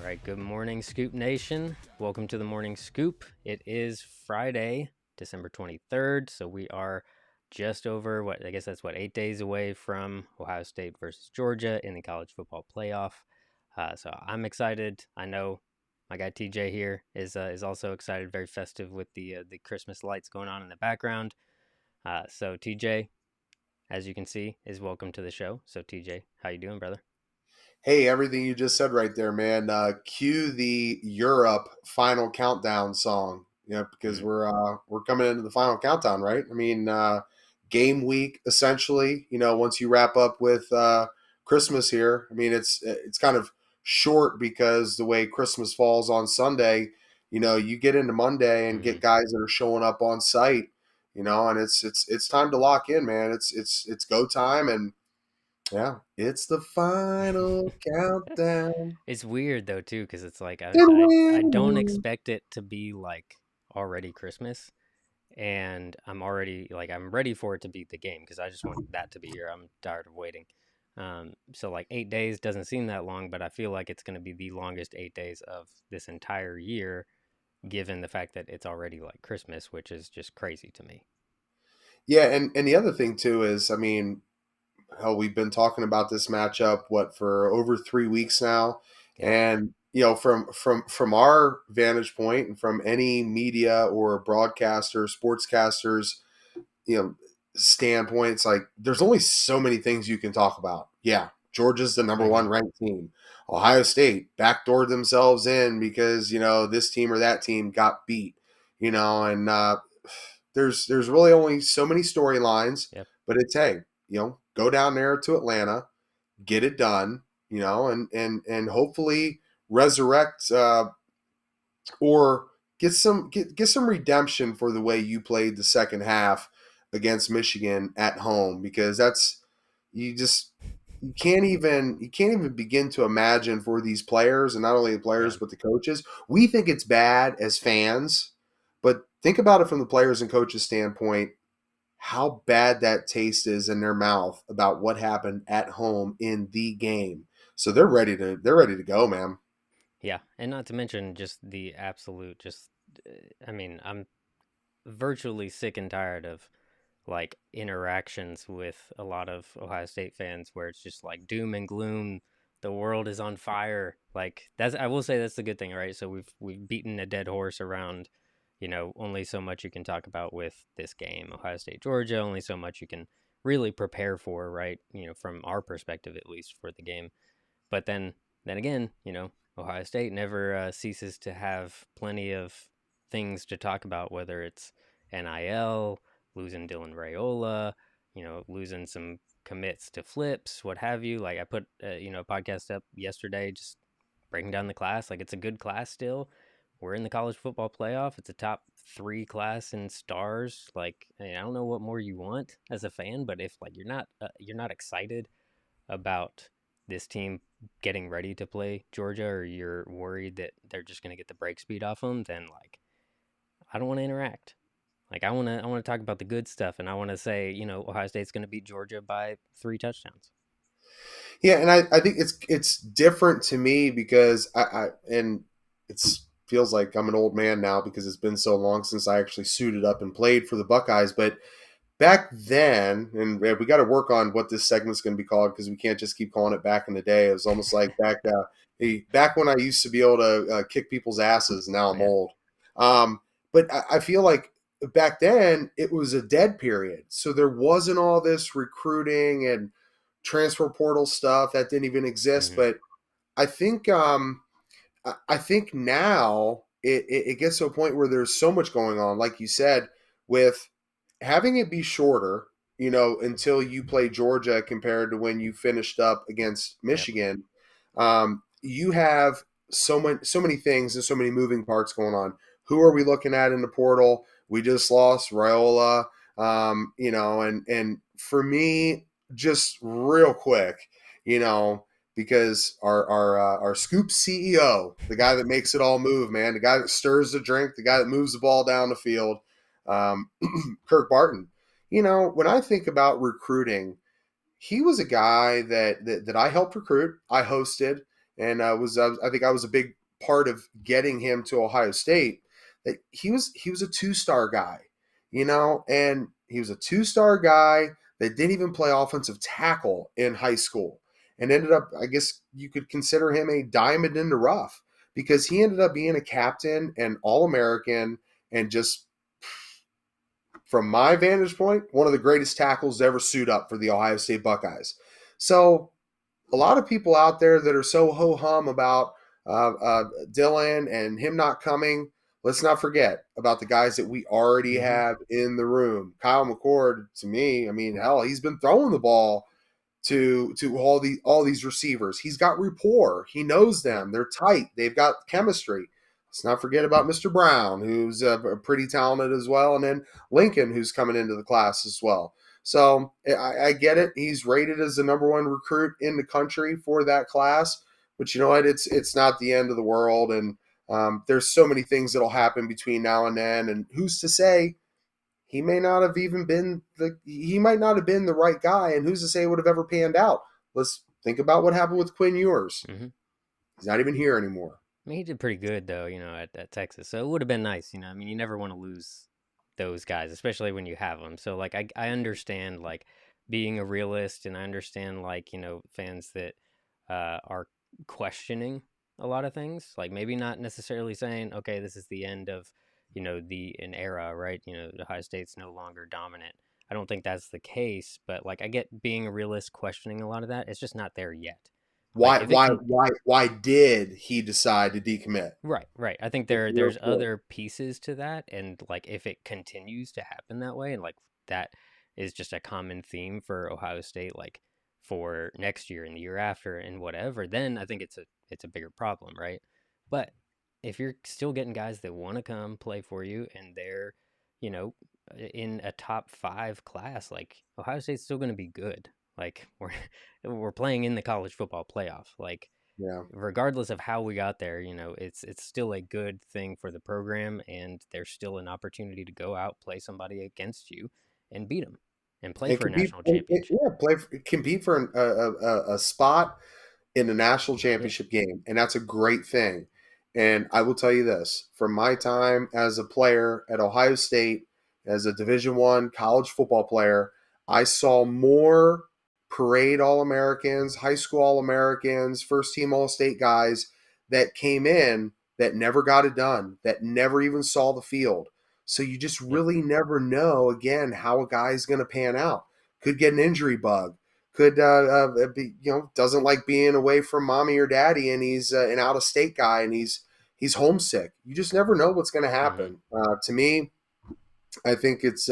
right, good morning, Scoop Nation. Welcome to the Morning Scoop. It is Friday, December 23rd, so we are just over, 8 days away from Ohio State versus Georgia in the college football playoff. So I'm excited. I know my guy TJ here is also excited, very festive with the Christmas lights going on in the background. So TJ, as you can see, is welcome to the show. So TJ, how you doing, brother? Hey, everything you just said right there, man. Cue the Europe final countdown song. Because Mm, we're coming into the final countdown, right? I mean, game week essentially. Once you wrap up with Christmas here, I mean, it's kind of short because the way Christmas falls on Sunday. You get into Monday and hmm get guys that are showing up on site. And it's time to lock in, man. It's go time and. Yeah, it's the final countdown. It's weird though too, because it's like I don't Ding-a-ling-a-ling. expect it to be like already Christmas, and I'm ready for it to be the game because I just want that to be here. I'm tired of waiting. So like 8 days doesn't seem that long, but I feel like it's going to be the longest 8 days of this entire year, given the fact that it's already like Christmas, which is just crazy to me. Yeah, and the other thing too is, I mean, hell, we've been talking about this matchup for over 3 weeks now, Yeah. and from our vantage point and from any media or broadcaster, sportscasters, you know, standpoint, it's like there's only so many things you can talk about. Yeah, Georgia's the number hmm one ranked team. Ohio State backdoored themselves in because this team or that team got beat. And there's really only so many storylines, Yep. but it's hey, go down there to Atlanta, get it done, and hopefully resurrect or get some redemption for the way you played the second half against Michigan at home, because that's you just you can't even begin to imagine for these players, and not only the Yeah. players but the coaches. We think it's bad as fans, but think about it from the players and coaches standpoint, how bad that taste is in their mouth about what happened at home in the game. So they're ready to go, man. Yeah, and not to mention just the absolute I mean, I'm virtually sick and tired of like interactions with a lot of Ohio State fans where it's just like doom and gloom, the world is on fire. Like that's I will say that's the good thing, right? So we've beaten a dead horse around, only so much you can talk about with this game, Ohio State Georgia, only so much you can really prepare for, right? From our perspective at least for the game. But then again, Ohio State never ceases to have plenty of things to talk about, whether it's NIL, losing Dylan Raiola, losing some commits to flips, what have you. Like I put a podcast up yesterday, just breaking down the class. Like it's a good class still. We're in the college football playoff. It's a top three class in stars. Like I don't know what more you want as a fan, but if like you're not excited about this team getting ready to play Georgia, or you're worried that they're just going to get the break speed off them, then like I don't want to interact. Like I want to talk about the good stuff, and I want to say Ohio State's going to beat Georgia by 3 touchdowns. Yeah, and I think it's different to me because and it's feels like I'm an old man now because it's been so long since I actually suited up and played for the Buckeyes. But back then, and we got to work on what this segment's going to be called because we can't just keep calling it back in the day. It was almost like back when I used to be able to kick people's asses. Now Oh I'm yeah. old. But I feel like back then it was a dead period, so there wasn't all this recruiting and transfer portal stuff that didn't even exist. hmm But I think I think now it gets to a point where there's so much going on, like you said, with having it be shorter, until you play Georgia compared to when you finished up against Yep. Michigan. You have so many things and so many moving parts going on. Who are we looking at in the portal? We just lost Raiola, and for me, just real quick, you know, because our Scoop CEO, the guy that makes it all move, man, the guy that stirs the drink, the guy that moves the ball down the field, um, Kirk Barton. When I think about recruiting, he was a guy that I helped recruit. I hosted. and I think I was a big part of getting him to Ohio State. That he was a 2-star guy, and he was a 2-star guy that didn't even play offensive tackle in high school, and ended up, I guess you could consider him a diamond in the rough, because he ended up being a captain and All-American, and just, from my vantage point, one of the greatest tackles to ever suit up for the Ohio State Buckeyes. So a lot of people out there that are so ho-hum about Dylan and him not coming, let's not forget about the guys that we already Hmm. have in the room. Kyle McCord, to me, I mean, hell, he's been throwing the ball to all these receivers. He's got rapport. He knows Yep. them. They're tight. They've got chemistry. Let's not forget about Mr. Brown, who's pretty talented as well, and then Lincoln, who's coming into the class as well. So I get it. He's rated as the number one recruit in the country for that class, but you know what? It's not the end of the world, and there's so many things that'll happen between now and then, and who's to say he may not have even been he might not have been the right guy, and who's to say it would have ever panned out? Let's think about what happened with Quinn Ewers. Hmm. He's not even here anymore. I mean, he did pretty good though, at Texas. So it would have been nice, I mean, you never want to lose those guys, especially when you have them. So like, I understand like being a realist, and I understand like fans that are questioning a lot of things. Like maybe not necessarily saying, okay, this is the end of the an era, right? Ohio State's no longer dominant. I don't think that's the case, but like I get being a realist, questioning a lot of that. It's just not there yet. Like Why if it why can. why why did he decide to decommit? Right, right. I think It's real there's cool. other pieces to that, and like if it continues to happen that way, and like that is just a common theme for Ohio State, like for next year and the year after and whatever, then I think it's a bigger problem, right? But if you're still getting guys that want to come play for you, and they're, you know, in a top 5 class, like Ohio State's still going to be good. Like we're playing in the college football playoff, like Yeah. regardless of how we got there, it's still a good thing for the program, and there's still an opportunity to go out, play somebody against you, and beat them, and play And for a compete, national championship. yeah, compete for a spot in the national Yeah. championship game, and that's a great thing. And I will tell you this: from my time as a player at Ohio State, as a Division One college football player, I saw more parade All Americans, high school All Americans, first team All State guys that came in that never got it done, that never even saw the field. So you just Yep. really never know, again, how a guy's going to pan out. Could get an injury bug, could be, doesn't like being away from mommy or daddy, and he's an out of state guy, and he's homesick. You just never know what's going to Hmm. happen. To me, I think it's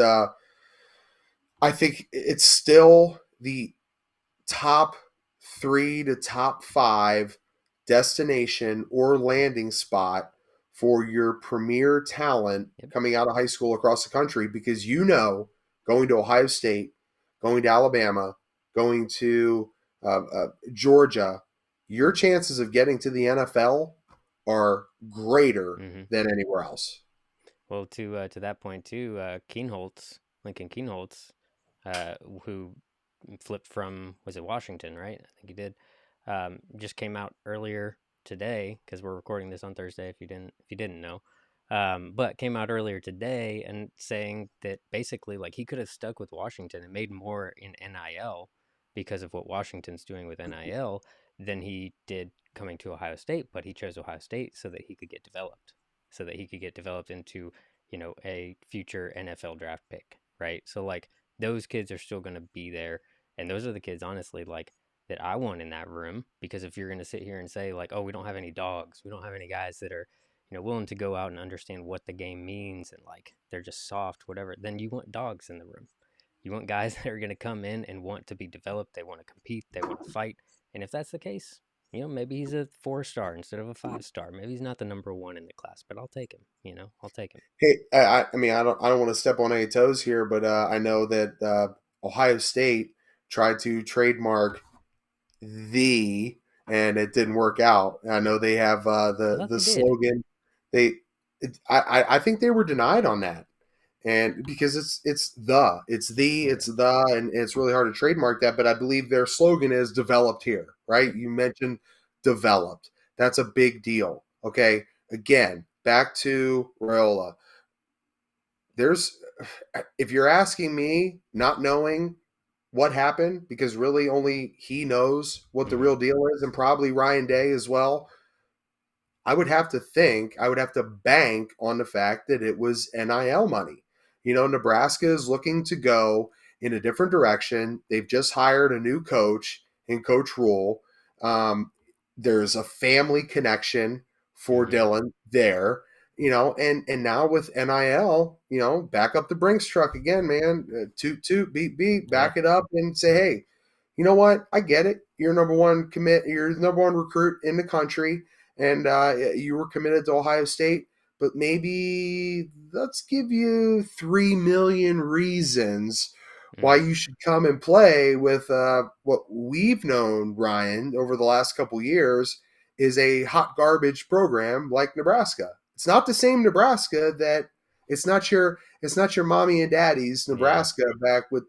still the top 3 to top 5 destination or landing spot for your premier talent Yep. coming out of high school across the country, because going to Ohio State, going to Alabama, going to Georgia, your chances of getting to the NFL are greater Hmm. than anywhere else. Well, to that point too, Lincoln Keenholz, uh, who flipped from, was it Washington, right? I think he did. Just came out earlier today, because we're recording this on Thursday. If you didn't know, but came out earlier today and saying that basically like he could have stuck with Washington and made more in NIL because of what Washington's doing with NIL than he did coming to Ohio State, but he chose Ohio State so that he could get developed, into a future NFL draft pick, right? So like those kids are still going to be there, and those are the kids honestly like that I want in that room, because if you're going to sit here and say like, oh, we don't have any dogs, we don't have any guys that are willing to go out and understand what the game means, and like they're just soft, whatever, then you want dogs in the room. You want guys that are going to come in and want to be developed, they want to compete, they want to fight. And if that's the case, maybe he's a 4-star instead of a 5-star. Maybe he's not the number one in the class, but I'll take him. I'll take him. Hey, I mean, I don't want to step on any toes here, but I know that Ohio State tried to trademark the, and it didn't work out. I know they have I the thought the they did. slogan. I think they were denied on that, and because Okay. it's the, and it's really hard to trademark that. But I believe their slogan is "developed here." Right? Yep. You mentioned developed. That's a big deal. Okay. Again, back to Raiola. There's, if you're asking me, not knowing what happened, because really only he knows what the Mm-hmm. real deal is, and probably Ryan Day as well. I would have to bank on the fact that it was NIL money. Nebraska is looking to go in a different direction. They've just hired a new coach in Coach Rule. There's a family connection for Mm-hmm. Dylan there, and now with NIL, back up the Brinks truck again, man. Toot toot, beat beat, Yeah. back it up and say, hey, you know what? I get it. You're number one you're the number one recruit in the country, and you were committed to Ohio State. But maybe let's give you 3 million reasons why Mm-hmm. you should come and play with what we've known, Ryan, over the last couple years is a hot garbage program like Nebraska. It's not the same Nebraska that it's not your mommy and daddy's Yeah. Nebraska back with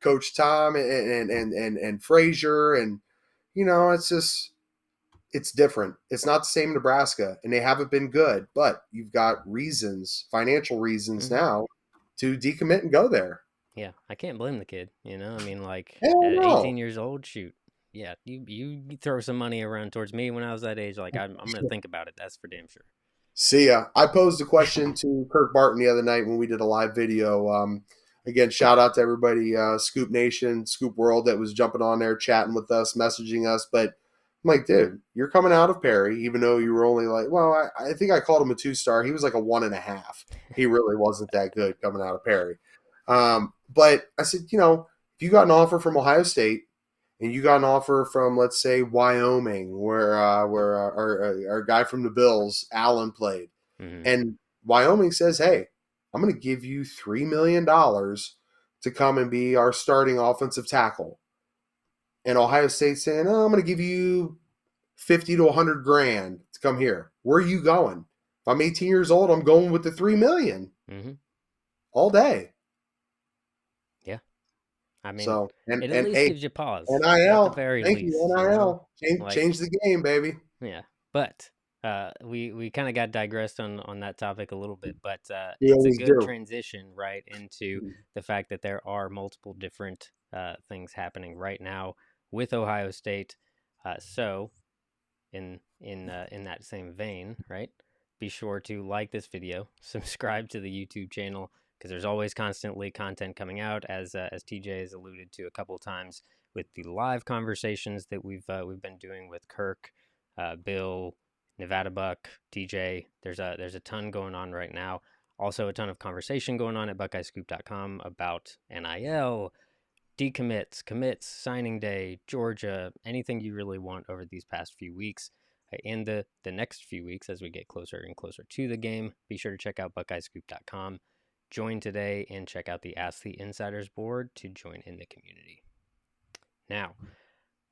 Coach Tom and Frazier, and it's different. It's not the same Nebraska, and they haven't been good. But you've got financial reasons Mm-hmm. now to decommit and go there. Yeah. I can't blame the kid. I mean, like Hell at no. 18 years old, shoot. Yeah, you throw some money around towards me when I was that age, like I'm gonna think about it. That's for damn sure. See ya. I posed a question to Kirk Barton the other night when we did a live video. Again, shout out to everybody, Scoop Nation, Scoop World, that was jumping on there, chatting with us, messaging us. But I'm like, dude, you're coming out of Perry, even though you were only like, well, I think I called him a 2-star. He was like a 1.5. He really wasn't that good coming out of Perry. But I said, if you got an offer from Ohio State, and you got an offer from, let's say, Wyoming, where our guy from the Bills, Allen, played, Mm-hmm. and Wyoming says, "Hey, I'm going to give you $3 million to come and be our starting offensive tackle," and Ohio State saying, "Oh, I'm going to give you 50 to 100 grand to come here." Where are you going? If I'm 18 years old, I'm going with the 3 million Mm-hmm. all day. Yeah. I mean, So it at and least hey, gives you pause at the NIL, very thank you least, NIL, Like, change the game, baby. yeah. But we kind of got digressed on that topic a little bit, but We it's a always good do. transition right into the fact that there are multiple different things happening right now with Ohio State. So in that same vein, right? Be sure to like this video, subscribe to the YouTube channel because there's always constantly content coming out, as TJ has alluded to a couple of times with the live conversations that we've been doing with Kirk, Bill, Nevadabuck, TJ. There's a ton going on right now. Also, a ton of conversation going on at BuckeyeScoop.com about NIL, decommits, commits, signing day, Georgia, anything you really want over these past few weeks. And the next few weeks, as we get closer and closer to the game, be sure to check out BuckeyeScoop.com. Join today and check out the Ask the Insiders board to join in the community. Now,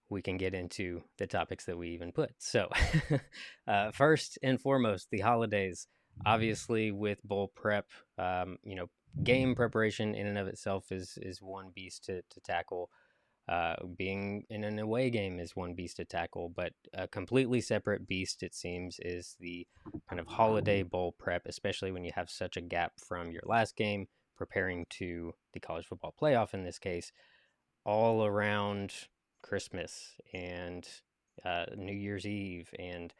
we can get into the topics that we even put. So, first and foremost, the holidays. Obviously, with bowl prep, game preparation in and of itself is one beast to tackle. Being in an away game is one beast to tackle, but a completely separate beast, it seems, is the kind of holiday bowl prep, especially when you have such a gap from your last game, preparing to the college football playoff in this case, all around Christmas and New Year's Eve. And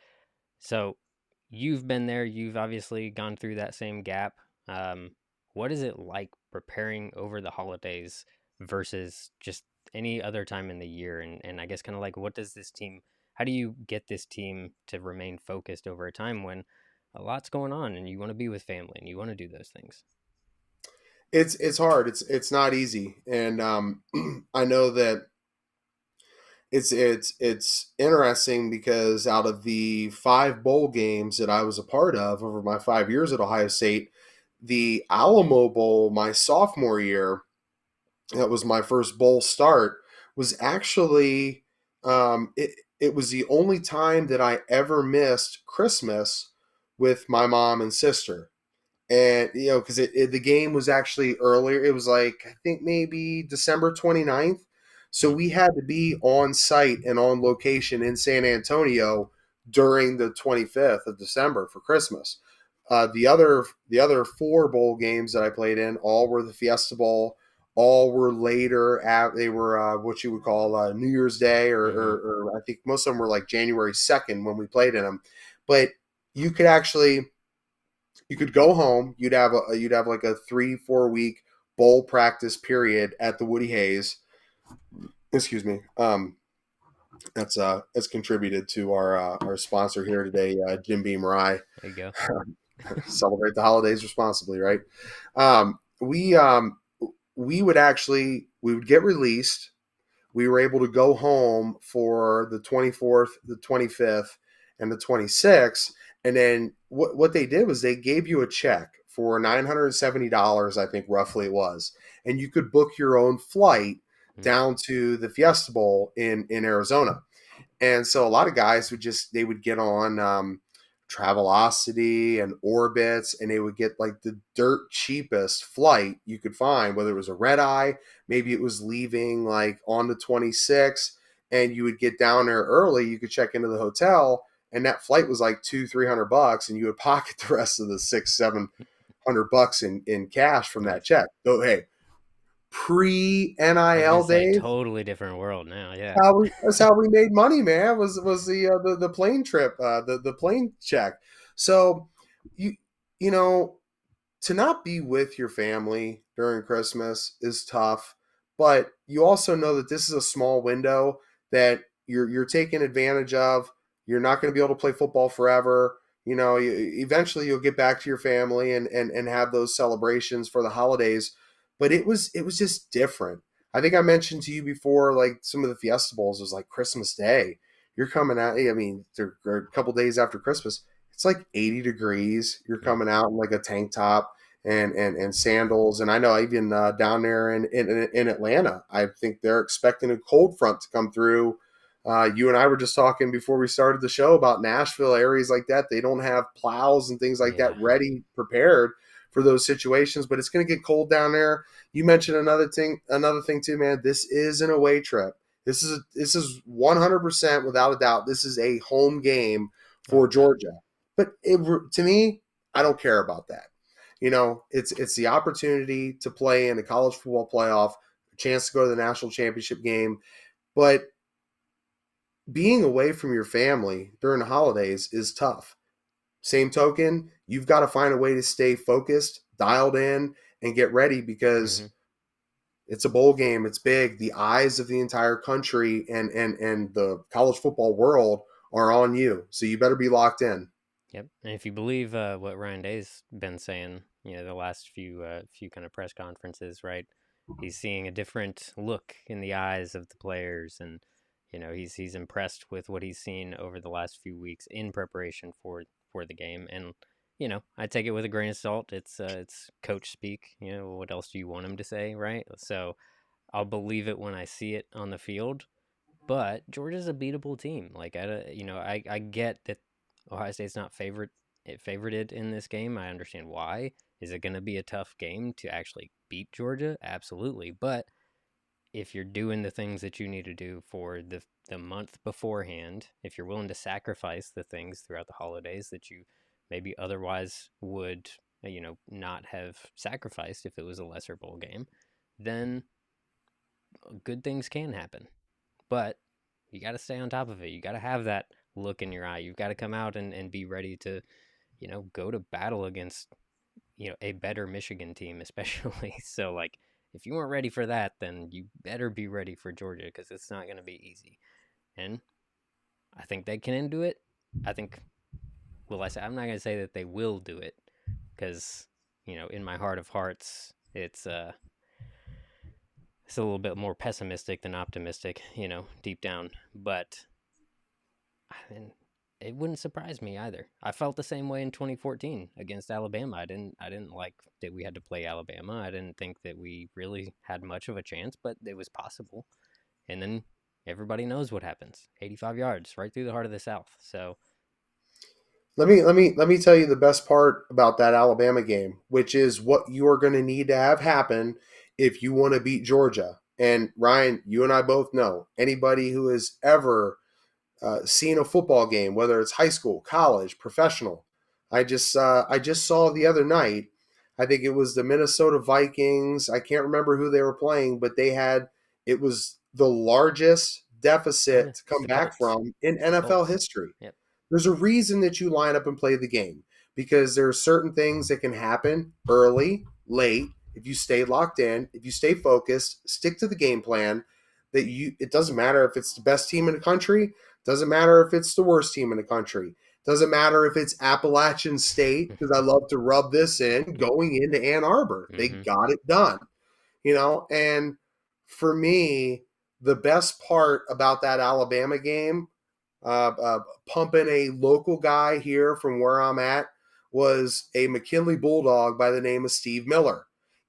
so you've been there, you've obviously gone through that same gap. Um, what is it like preparing over the holidays versus just any other time in the year? And I guess kind of like, how do you get this team to remain focused over a time when a lot's going on and you want to be with family and you want to do those things? It's hard. It's not easy, and I know that it's interesting because out of the 5 bowl games that I was a part of over my 5 years at Ohio State, the Alamo Bowl my sophomore year, that was my first bowl start, was actually it was the only time that I ever missed Christmas with my mom and sister. And because the game was actually earlier. It was like, I think maybe December 29th. So we had to be on site and on location in San Antonio during the 25th of December for Christmas. The other four bowl games that I played in all were the Fiesta Bowl. All were later. They were what you would call New Year's Day, Mm-hmm. or I think most of them were like January 2nd when we played in them. But you could actually you could go home. You'd have like a 3-4 week bowl practice period at the Woody Hayes. Excuse me. That's contributed to our sponsor here today, Jim Beam Rye. There you go. Celebrate the holidays responsibly, right? Um, we um, we would get released. We were able to go home for the 24th, the 25th, and the 26th. And then what they did was they gave you a check for $970, I think roughly it was, and you could book your own flight Mm. down to the Fiesta Bowl in Arizona. And so a lot of guys they would get on Travelocity and Orbitz, and they would get like the dirt cheapest flight you could find, whether it was a red eye, maybe it was leaving like on the 26th, and you would get down there early. You could check into the hotel, and that flight was like $200-300, and you would pocket the rest of the $600-700 in cash from that Nice. check. So hey, pre I was gonna NIL say days, totally different world now. Yeah. that's how we made money, man. Was the plane trip, the plane check. So you you know to not be with your family during Christmas is tough, but you also know that this is a small window that you're taking advantage of. You're not going to be able to play football forever. Eventually you'll get back to your family and have those celebrations for the holidays. But it was just different. I think I mentioned to you before, like some of the Fiesta Bowls was like Christmas Day. You're coming out. I mean, they're a couple days after Christmas. It's like 80 degrees. You're Yep. coming out in like a tank top and sandals. And I know even down there in Atlanta, I think they're expecting a cold front to come through. You and I were just talking before we started the show about Nashville, areas like that. They don't have plows and things like that Yeah. ready, prepared for those situations. But it's going to get cold down there. You mentioned another thing too, man. This is an away trip. This is 100% without a doubt. This is a home game Oh for yeah. Georgia. But to me, I don't care about that. It's the opportunity to play in a college football playoff, a chance to go to the national championship game. But being away from your family during the holidays is tough. Same token, you've got to find a way to stay focused, dialed in, and get ready Mm-hmm. because it's a bowl game. It's big. The eyes of the entire country and the college football world are on you. So you better be locked in. Yep. And if you believe what Ryan Day's been saying, the last few kind of press conferences, right? He's seeing a different look in the eyes of the players, and he's impressed with what he's seen over the last few weeks in preparation for the game. And I take it with a grain of salt. It's coach speak. What else do you want him to say, right? So I'll believe it when I see it on the field. But Georgia's a beatable team. Like I get that Ohio State's not favorited in this game. I understand why. Is it going to be a tough game to actually beat Georgia? Absolutely. But if you're doing the things that you need to do for the month beforehand, if you're willing to sacrifice the things throughout the holidays that you maybe otherwise would, not have sacrificed if it was a lesser bowl game, then good things can happen. But you got to stay on top of it. You got to have that look in your eye. You've got to come out and be ready to, go to battle against, a better Michigan team, especially. So, like, if you weren't ready for that, then you better be ready for Georgia because it's not going to be easy. And I think they can do it. I think, well, I'm not going to say that they will do it because, in my heart of hearts, it's a little bit more pessimistic than optimistic, deep down. But I mean, it wouldn't surprise me either. I felt the same way in 2014 against Alabama. I didn't like that we had to play Alabama. I didn't think that we really had much of a chance, but it was possible. And then everybody knows what happens. 85 yards right through the heart of the South. So, Let me tell you the best part about that Alabama game, which is what you are going to need to have happen if you want to beat Georgia. And Ryan, you and I both know anybody who has ever seen a football game, whether it's high school, college, professional. I just saw the other night. I think it was the Minnesota Vikings. I can't remember who they were playing, but it was the largest Yeah, deficit to it's come the back Colts. from in It's the NFL Colts. history. Yep. There's a reason that you line up and play the game because there are certain things that can happen early, late. If you stay locked in, if you stay focused, stick to the game plan, it doesn't matter if it's the best team in the country, doesn't matter if it's the worst team in the country, doesn't matter if it's Appalachian State, because I love to rub this in, Yep. going into Ann Arbor. They Mm-hmm. got it done, and for me, the best part about that Alabama game, pumping a local guy here from where I'm at, was a McKinley Bulldog by the name of Steve Miller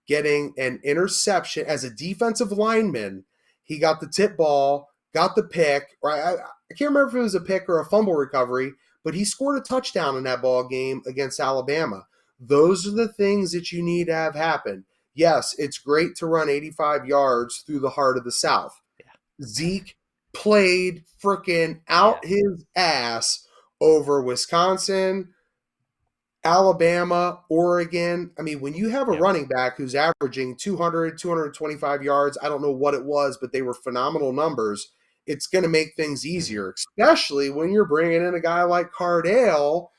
getting an interception as a defensive lineman. He got the tip ball, got the pick. Right, I can't remember if it was a pick or a fumble recovery, but he scored a touchdown in that ball game against Alabama. Those are the things that you need to have happen. Yes, it's great to run 85 yards through the heart of the South. Yeah. Zeke played freaking Yeah. out his ass over Wisconsin, Alabama, Oregon. I mean, when you have a Yep. running back who's averaging 200, 225 yards, I don't know what it was, but they were phenomenal numbers. It's going to make things Mm-hmm. easier, especially when you're bringing in a guy like Cardale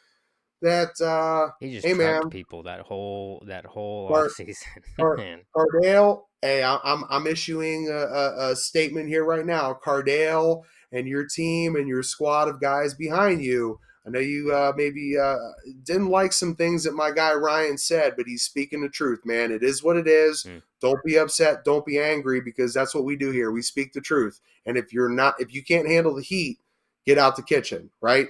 that, He just hey, trucked man, people that whole off Card, season, Card, man. Cardale, hey, I'm issuing a statement here right now. Cardale and your team and your squad of guys behind you. I know you maybe didn't like some things that my guy Ryan said, but he's speaking the truth, man. It is what it is. Mm. Don't be upset. Don't be angry because that's what we do here. We speak the truth. And if you can't handle the heat, get out the kitchen, right?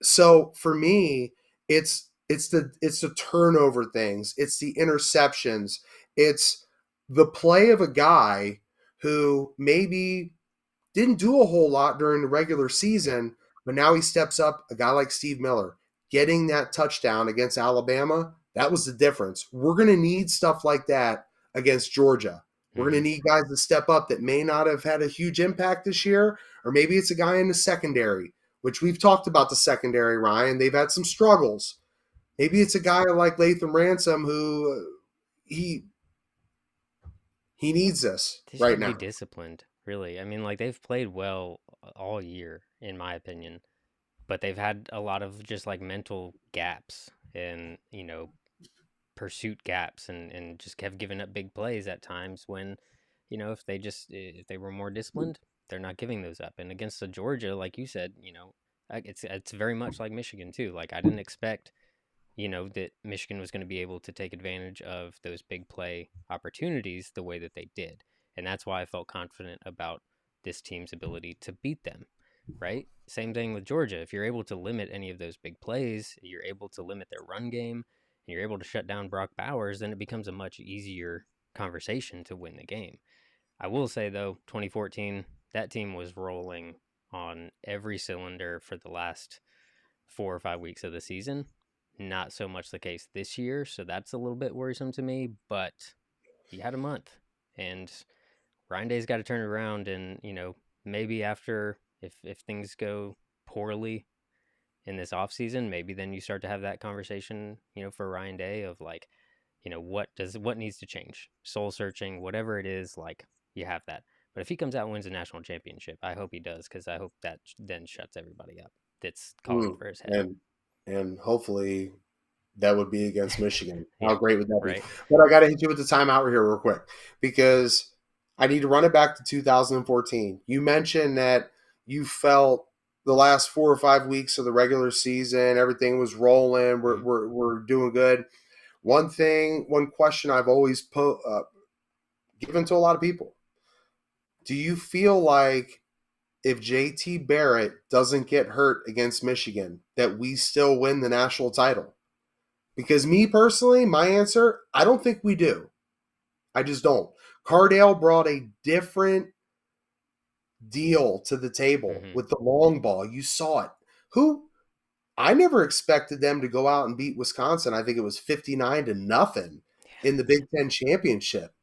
So for me, it's the turnover things, it's the interceptions, it's the play of a guy who maybe didn't do a whole lot during the regular Yep. season, but now he steps up, a guy like Steve Miller, getting that touchdown against Alabama. That was the difference. We're going to need stuff like that against Georgia. We're Mm-hmm. going to need guys to step up that may not have had a huge impact this year, or maybe it's a guy in the secondary, which we've talked about the secondary, Ryan. They've had some struggles. Maybe it's a guy like Latham Ransom who he he needs this They just right have to be now. disciplined, really. I mean, like they've played well all year, in my opinion, but they've had a lot of just like mental gaps and pursuit gaps, and just have given up big plays at times when, if they were more disciplined, they're not giving those up. And against the Georgia, like you said, it's very much like Michigan too. Like I didn't expect that Michigan was going to be able to take advantage of those big play opportunities the way that they did. And that's why I felt confident about this team's ability to beat them, right? Same thing with Georgia. If you're able to limit any of those big plays, you're able to limit their run game, and you're able to shut down Brock Bowers, then it becomes a much easier conversation to win the game. I will say, though, 2014, that team was rolling on every cylinder for the last 4 or 5 weeks of the season. Not so much the case this year, so that's a little bit worrisome to me. But you had a month, and Ryan Day's got to turn it around. And maybe after, if things go poorly in this off season, maybe then you start to have that conversation. For Ryan Day of like, what needs to change, soul searching, whatever it is. Like you have that. But if he comes out and wins a national championship, I hope he does, because I hope that then shuts everybody up that's calling Mm. for his head. And hopefully that would be against Michigan. How Yeah, great would that be? right. But I got to hit you with the timeout here real quick because I need to run it back to 2014. You mentioned that you felt the last 4 or 5 weeks of the regular season, everything was rolling. We're, Mhm. we're, we're doing good. One question I've always given to a lot of people: do you feel like if JT Barrett doesn't get hurt against Michigan, that we still win the national title? Because me personally, my answer, I don't think we do. I just don't. Cardale brought a different deal to the table Mhm. with the long ball. You saw it. Who I never expected them to go out and beat Wisconsin. I think it was 59-0 in the Big Ten championship.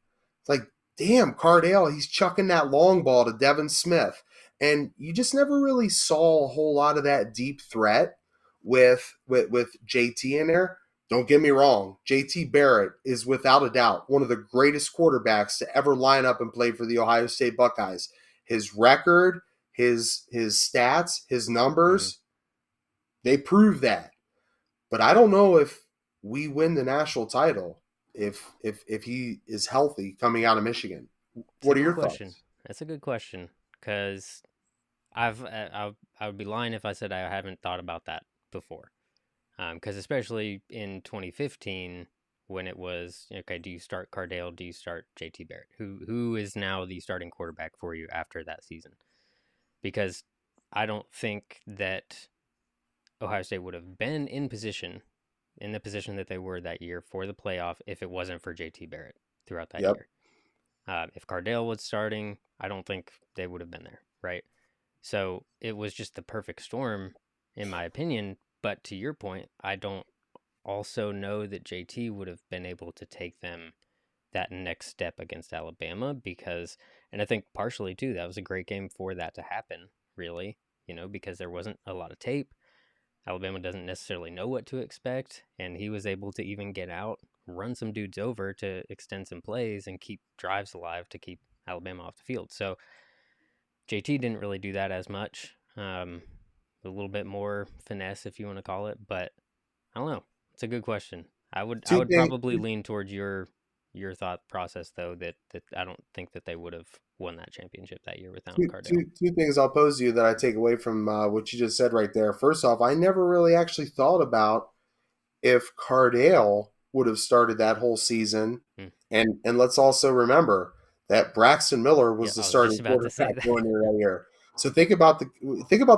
It's like damn, Cardale, he's chucking that long ball to Devin Smith. And you just never really saw a whole lot of that deep threat with JT in there. Don't get me wrong, JT Barrett is without a doubt one of the greatest quarterbacks to ever line up and play for the Ohio State Buckeyes. His record, his stats, his Mm-hmm. numbers, they prove that. But I don't know if we win the national title if he is healthy coming out of Michigan. It's a What are good your question. thoughts? That's a good question because I would be lying if I said I haven't thought about that before. Because especially in 2015, when it was okay, do you start Cardale? Do you start JT Barrett? Who is now the starting quarterback for you after that season? Because I don't think that Ohio State would have been in the position that they were that year for the playoff if it wasn't for JT Barrett throughout that Yep. year. If Cardale was starting, I don't think they would have been there, right? So it was just the perfect storm, in my opinion. But to your point, I don't also know that JT would have been able to take them that next step against Alabama because, and I think partially too, that was a great game for that to happen, really, because there wasn't a lot of tape. Alabama doesn't necessarily know what to expect, and he was able to even get out, run some dudes over to extend some plays and keep drives alive to keep Alabama off the field. So JT didn't really do that as much. A little bit more finesse, if you want to call it, but I don't know. It's a good question. I Two would things. probably lean towards your thought process though that I don't think that they would have won that championship that year without Cardale. Two things I'll pose to you that I take away from what you just said right there. First off, I never really actually thought about if Cardale would have started that whole season, Hmm. and let's also remember that Braxton Miller Yeah, was the I was just starting about to say quarterback going that. into that year. So think about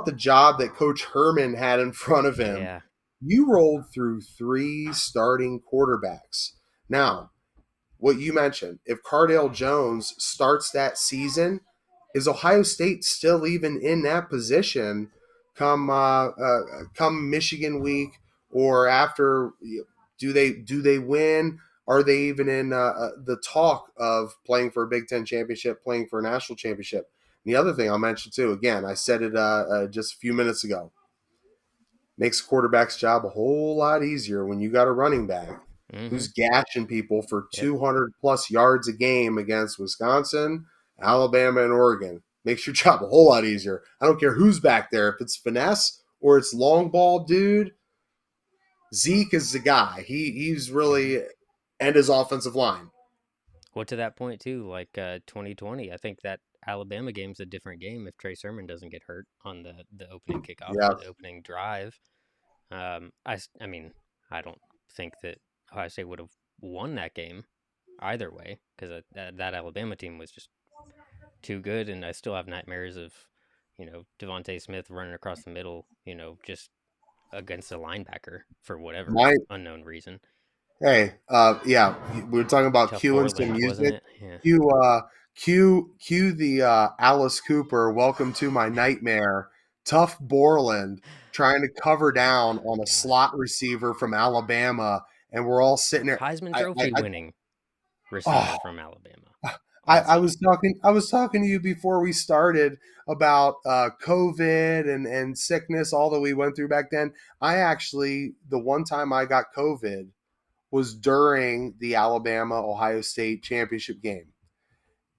the job that Coach Herman had in front of him. Yeah. You rolled through three starting quarterbacks. Now, what you mentioned, if Cardale Jones starts that season, is Ohio State still even in that position come Michigan week or after? Do they win? Are they even in the talk of playing for a Big Ten championship, playing for a national championship? And the other thing I'll mention too, again, I said it just a few minutes ago, makes a quarterback's job a whole lot easier when you got a running back Mm-hmm. who's gashing people for Yep. 200 plus yards a game against Wisconsin, Alabama, and Oregon. Makes your job a whole lot easier. I don't care who's back there. If it's finesse or it's long ball, dude, Zeke is the guy. He's Mm-hmm. really and his offensive line. Well, to that point too, like 2020, I think that Alabama game's a different game if Trey Sermon doesn't get hurt on the opening kickoff Yeah, or the opening drive. I mean, I don't think that Ohio State would have won that game either way because that Alabama team was just too good, and I still have nightmares of, Devontae Smith running across the middle, just against a linebacker for whatever my unknown reason. Hey, yeah, we were talking about Tough Q and some Borland, wasn't music. it? Yeah. Cue the Alice Cooper. Welcome to my nightmare. Tough Borland trying to cover down on a God. slot receiver from Alabama, and we're all sitting there. Heisman Trophy winning receiver Oh, from Alabama. I Awesome. was talking to you before we started about COVID and sickness, all that we went through back then. I actually the one time I got COVID was during the Alabama Ohio State championship game.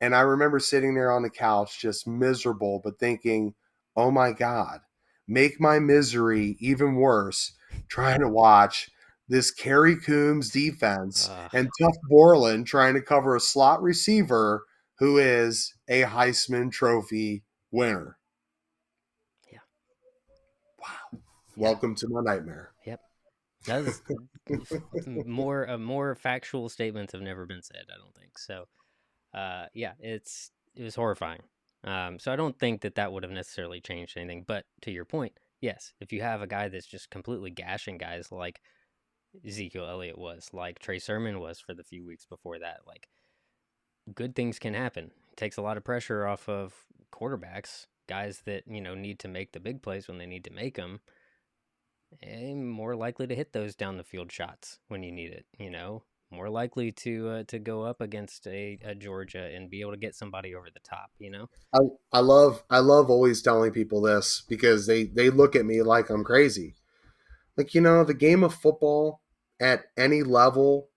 And I remember sitting there on the couch just miserable, but thinking, oh my God, make my misery even worse trying to watch this Kerry Coombs defense Uh, and Tough Borland trying to cover a slot receiver who is a Heisman Trophy winner. yeah. Wow. Yeah. Welcome to my nightmare. Yep. That is more factual statements have never been said, I don't think. So, yeah, it was horrifying. So I don't think that would have necessarily changed anything. But to your point, yes, if you have a guy that's just completely gashing guys like Ezekiel Elliott was, like Trey Sermon was for the few weeks before that, like good things can happen. It takes a lot of pressure off of quarterbacks, guys that need to make the big plays when they need to make them, and more likely to hit those down the field shots when you need it. more likely to go up against a Georgia and be able to get somebody over the top. You know. I, I love always telling people this because they look at me like I'm crazy. Like, the game of football at any level,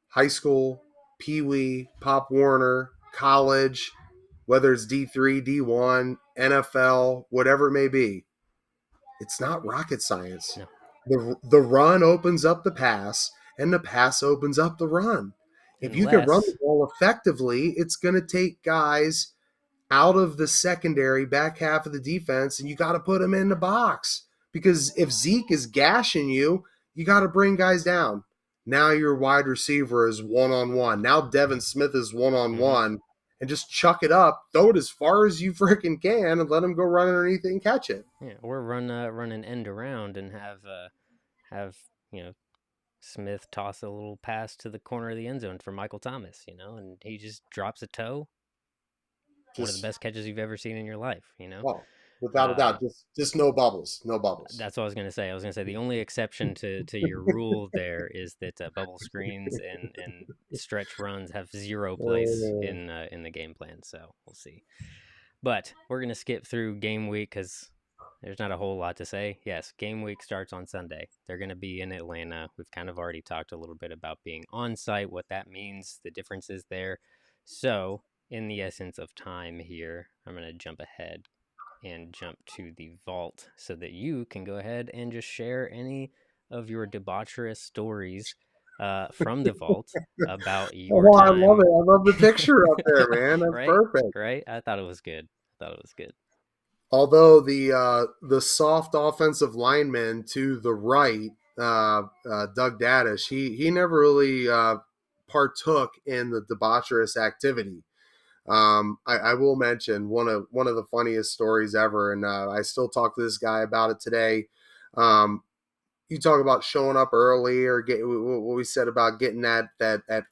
high school, Pee Wee, Pop Warner, college, whether it's D3, D1, NFL, whatever it may be, it's not rocket science. No, The run opens up the pass, and the pass opens up the run. If you can run the unless ball effectively, it's going to take guys out of the secondary back half of the defense, and you got to put them in the box. Because if Zeke is gashing you, you got to bring guys down. Now your wide receiver is one on one. Now Devin Smith is one on mm-hmm. one, and just chuck it up, throw it as far as you freaking can, and let him go run underneath it and catch it. Yeah, or run an end around and have you know Smith toss a little pass to the corner of the end zone for Michael Thomas, and he just drops a toe. One of the Just best catches you've ever seen in your life. well, without a Uh, doubt, just no bubbles, no bubbles. that's what I was gonna say. I was gonna say the only exception to your rule there is that bubble screens and stretch runs have zero place Oh, in the game plan. So we'll see. But we're gonna skip through game week because there's not a whole lot to say. Yes, game week starts on Sunday. They're going to be in Atlanta. We've kind of already talked a little bit about being on site, what that means, the differences there. So, in the essence of time here, I'm going to jump ahead and jump to the vault so that you can go ahead and just share any of your debaucherous stories from the vault about your I love time. it. I love the picture up there, man. That's Right? perfect. Right? I thought it was good. I thought it was good. Although the soft offensive lineman to the right, Doug Dadish, he never really partook in the debaucherous activity. I will mention one of the funniest stories ever, and I still talk to this guy about it today. Um, you talk about showing up early or get what we said about getting that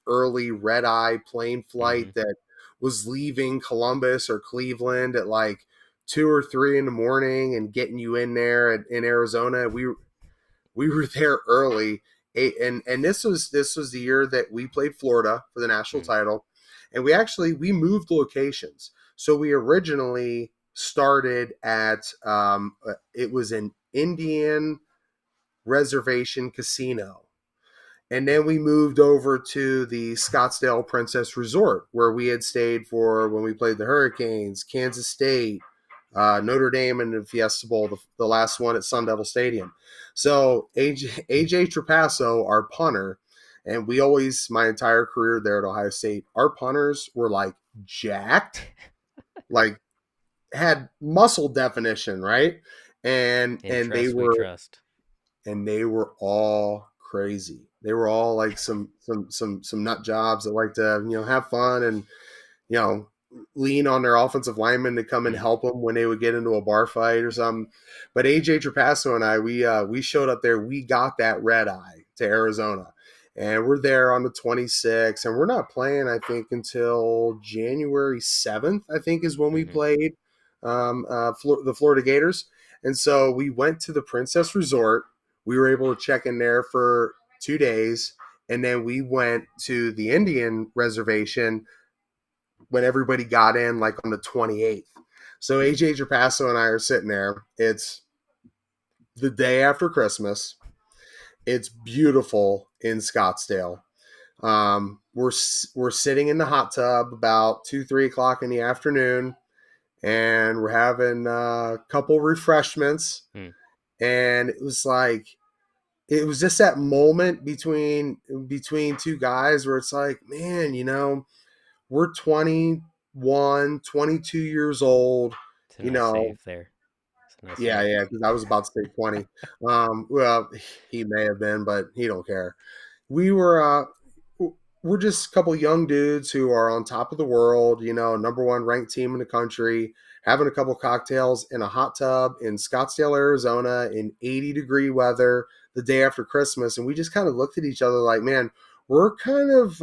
early red eye plane Mm-hmm. flight that was leaving Columbus or Cleveland at like 2 or 3 in the morning and getting you in there in Arizona. We were there early, and this was the year that we played Florida for the national Mm-hmm. title, and we moved locations. So we originally started at it was an Indian reservation casino. And then we moved over to the Scottsdale Princess Resort, where we had stayed for when we played the Hurricanes, Kansas State, Notre Dame, and the Fiesta Bowl, the last one at Sun Devil Stadium. So AJ Trapasso, our punter, and we always, my entire career there at Ohio State, our punters were like jacked, like had muscle definition, right? And In and they trust, we were trust. and they were all crazy. They were all like some nut jobs that like to have fun and you know lean on their offensive linemen to come and Mm-hmm. help them when they would get into a bar fight or something. But AJ Trapasso and I, we showed up there. We got that red eye to Arizona, and we're there on the 26th, and we're not playing. I think until January 7th. I think is when we Mm-hmm. played the Florida Gators, and so we went to the Princess Resort. We were able to check in there for 2 days, and then we went to the Indian reservation when everybody got in, like on the 28th. So AJ Trapasso and I are sitting there. It's the day after Christmas. It's beautiful in Scottsdale. We're sitting in the hot tub about 2-3 o'clock in the afternoon, and we're having a couple refreshments. Mm. And it was just that moment between two guys where it's like, man, we're 21, 22 years old, It's a you nice know. save there. It's a nice Yeah, save. yeah, because I was about to say 20. Well, he may have been, but he don't care. We were we're just a couple young dudes who are on top of the world, number one ranked team in the country, having a couple cocktails in a hot tub in Scottsdale, Arizona in 80-degree weather the day after Christmas. And we just kind of looked at each other like, man, we're kind of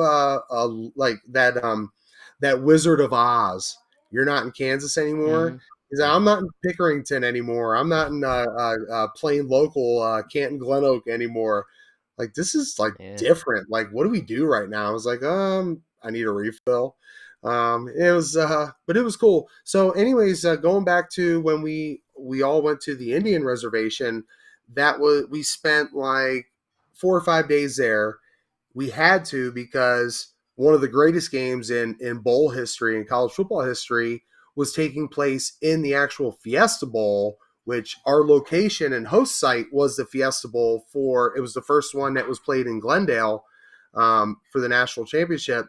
like that Wizard of Oz. You're not in Kansas anymore. Mm-hmm. He's like, I'm Mm-hmm. not in Pickerington anymore. I'm not in plain local Canton Glen Oak anymore. Like, this is like Yeah. different. Like, what do we do right now? I was like, I need a refill. But it was cool. So, anyways, going back to when we all went to the Indian reservation, we spent like 4 or 5 days there. We had to because one of the greatest games in bowl history and college football history was taking place in the actual Fiesta Bowl, which our location and host site was the Fiesta Bowl for. It was the first one that was played in Glendale for the national championship.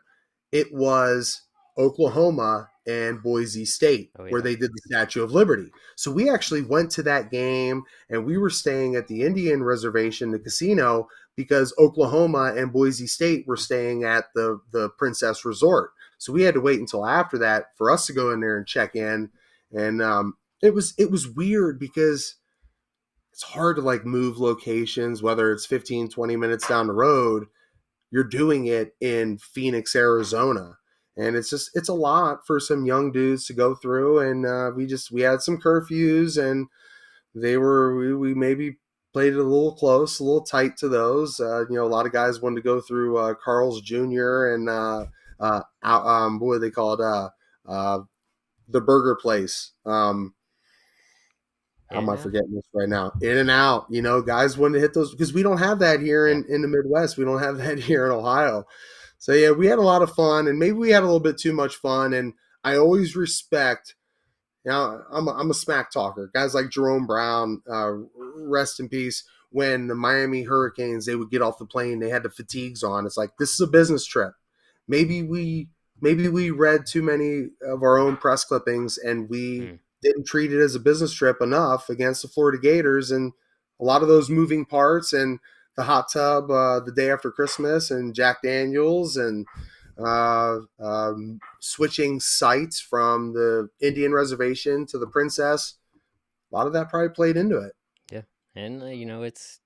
It was Oklahoma and Boise State Oh where yeah. they did the Statue of Liberty. So we actually went to that game and we were staying at the Indian reservation, the casino, because Oklahoma and Boise State were staying at the Princess Resort. So we had to wait until after that for us to go in there and check in. And it was weird because it's hard to like move locations, whether it's 15, 20 minutes down the road. You're doing it in Phoenix, Arizona. And it's a lot for some young dudes to go through. And we had some curfews, and we maybe played it a little close, a little tight to those. A lot of guys wanted to go through Carl's Jr. and what do they call it? The burger place. How In am and I out. forgetting this right now? In and out. Guys wanted to hit those because we don't have that here Yeah. in the Midwest. We don't have that here in Ohio. So yeah, we had a lot of fun, and maybe we had a little bit too much fun. And I always respect. I'm a smack talker. Guys like Jerome Brown, rest in peace. When the Miami Hurricanes, they would get off the plane, they had the fatigues on. It's like, this is a business trip. Maybe we maybe we read too many of our own press clippings, and we Mm. didn't treat it as a business trip enough against the Florida Gators, and a lot of those moving parts, and the hot tub the day after Christmas, and Jack Daniels, and switching sites from the Indian reservation to the Princess. A lot of that probably played into it. Yeah. And it's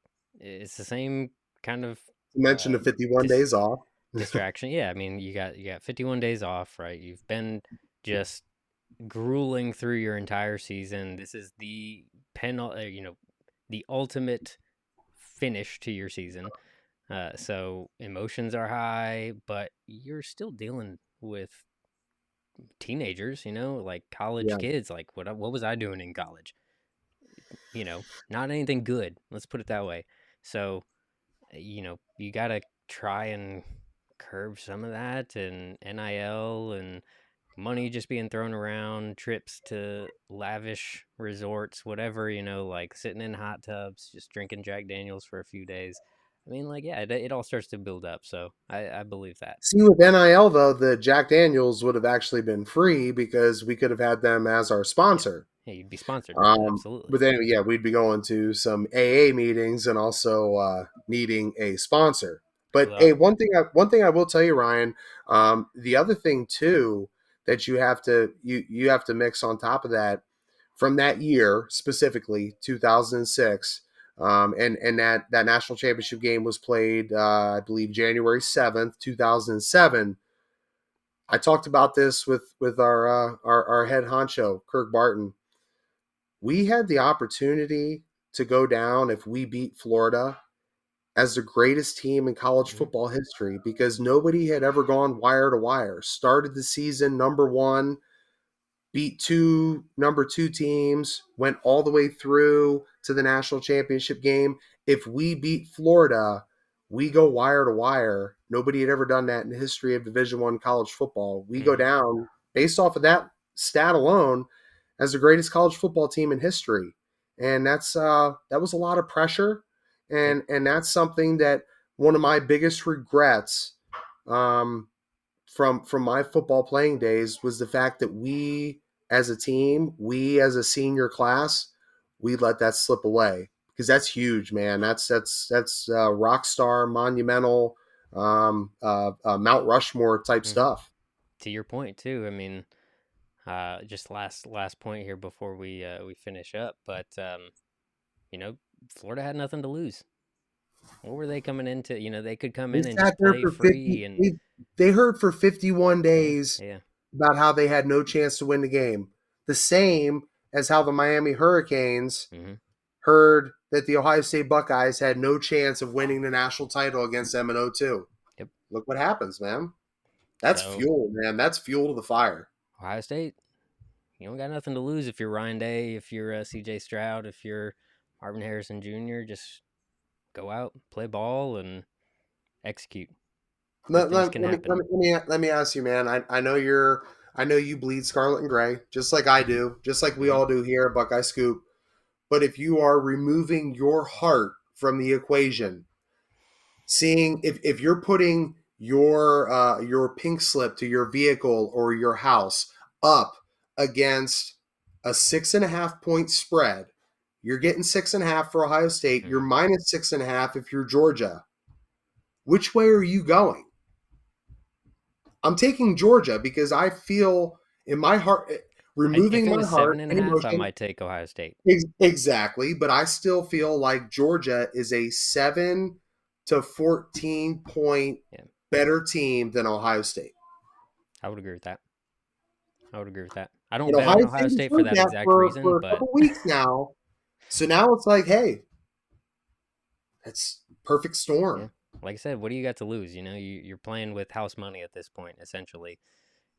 the same kind of You mentioned uh the 51 dis days off. distraction. Yeah, I mean, you got 51 days off, right? You've been just grueling through your entire season. This is the the ultimate finish to your season. So emotions are high, but you're still dealing with teenagers, like college Yeah. kids. Like what was I doing in college? Not anything good. Let's put it that way. So, you got to try and curb some of that and NIL and money just being thrown around, trips to lavish resorts, whatever, like sitting in hot tubs, just drinking Jack Daniels for a few days. I mean, like, yeah, it all starts to build up. So I believe that. See, with NIL, though, the Jack Daniels would have actually been free because we could have had them as our Yeah. sponsor. Hey, you'd be sponsored. But Absolutely. then, yeah, we'd be going to some AA meetings and also needing a sponsor. But Well, hey, one thing I will tell you, Ryan, the other thing too that you have to mix on top of that from that year specifically 2006, and that national championship game was played, I believe, January 7th, 2007. I talked about this with our head honcho, Kirk Barton. We had the opportunity to go down, if we beat Florida, as the greatest team in college mhm, football history because nobody had ever gone wire to wire. Started the season number one, beat two number two teams, went all the way through to the national championship game. If we beat Florida, we go wire to wire. Nobody had ever done that in the history of Division One college football. We go mhm, down based off of that stat alone as the greatest college football team in history, and that was a lot of pressure, yep, and that's something that one of my biggest regrets um, from my football playing days was the fact that we as a team, we as a senior class, we let that slip away because that's huge, man. That's rock star, monumental, Mount Rushmore type mhm. stuff. To your point too. I mean, just last point here before we finish up, but you know, Florida had nothing to lose. What were they coming into? They could come They in and sat just there play for free 50. and They heard for 51 yeah, days yeah. about how they had no chance to win the game. The same as how the Miami Hurricanes Hmm. heard that the Ohio State Buckeyes had no chance of winning the national title against them in 02. Yep. Look what happens, man. That's So fuel, man. That's fuel to the fire. Ohio State, you don't got nothing to lose if you're Ryan Day, if you're C.J. Stroud, if you're Marvin Harrison Jr. Just go out, play ball, and execute. Good things can happen. Let me ask you, man. I know you bleed scarlet and gray, just like I do, just like we all do here at Buckeye Scoop. But if you are removing your heart from the equation, seeing if you're putting your pink slip to your vehicle or your house up against a 6.5 point spread, you're getting 6.5 for Ohio State. You're minus 6.5 if you're Georgia. Which way are you going? I'm taking Georgia because I feel in my heart, removing if it my was heart 7.5, and emotion. I might take Ohio State. Exactly, but I still feel like Georgia is a 7 to 14 point better team than Ohio State. I would agree with that. I don't bet on Ohio State for that exact reason, for a but couple weeks now. So now it's like, hey, that's perfect storm. Yeah. Like I said, what do you got to lose? You know, you're playing with house money at this point, essentially.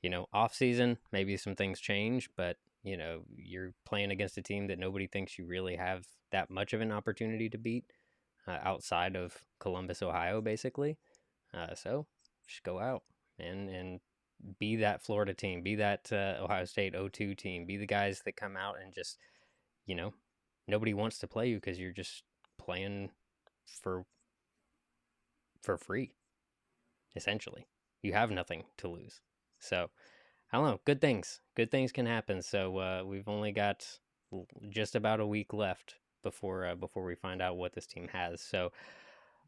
You know, off season, maybe some things change, but you know, you're playing against a team that nobody thinks you really have that much of an opportunity to beat outside of Columbus, Ohio, basically. So just go out and be that Florida team, be that Ohio State 02 team, be the guys that come out and just, you know, nobody wants to play you because you're just playing for free, essentially. You have nothing to lose. So I don't know. Good things can happen. So we've only got just about a week left before we find out what this team has. So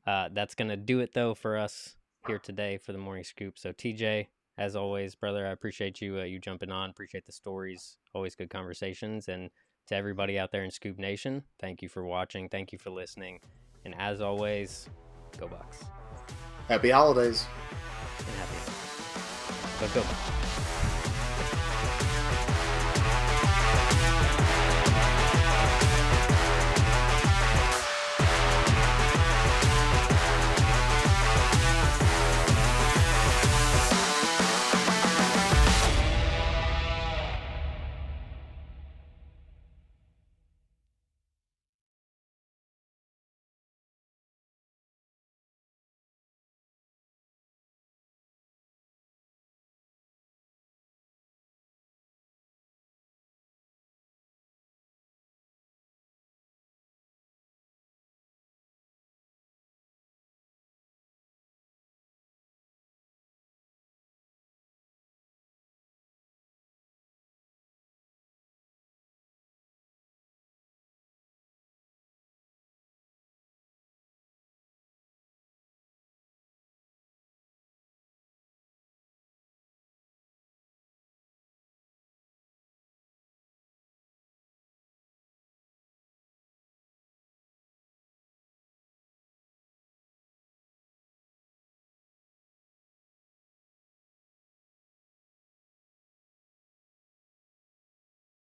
that's gonna do it though for us here today for the morning scoop. So TJ, as always, brother, I appreciate you jumping on. Appreciate the stories. Always good conversations. And to everybody out there in Scoop Nation, thank you for watching. Thank you for listening. And as always, go Bucks. Happy holidays. And happy holidays. But go Bucks.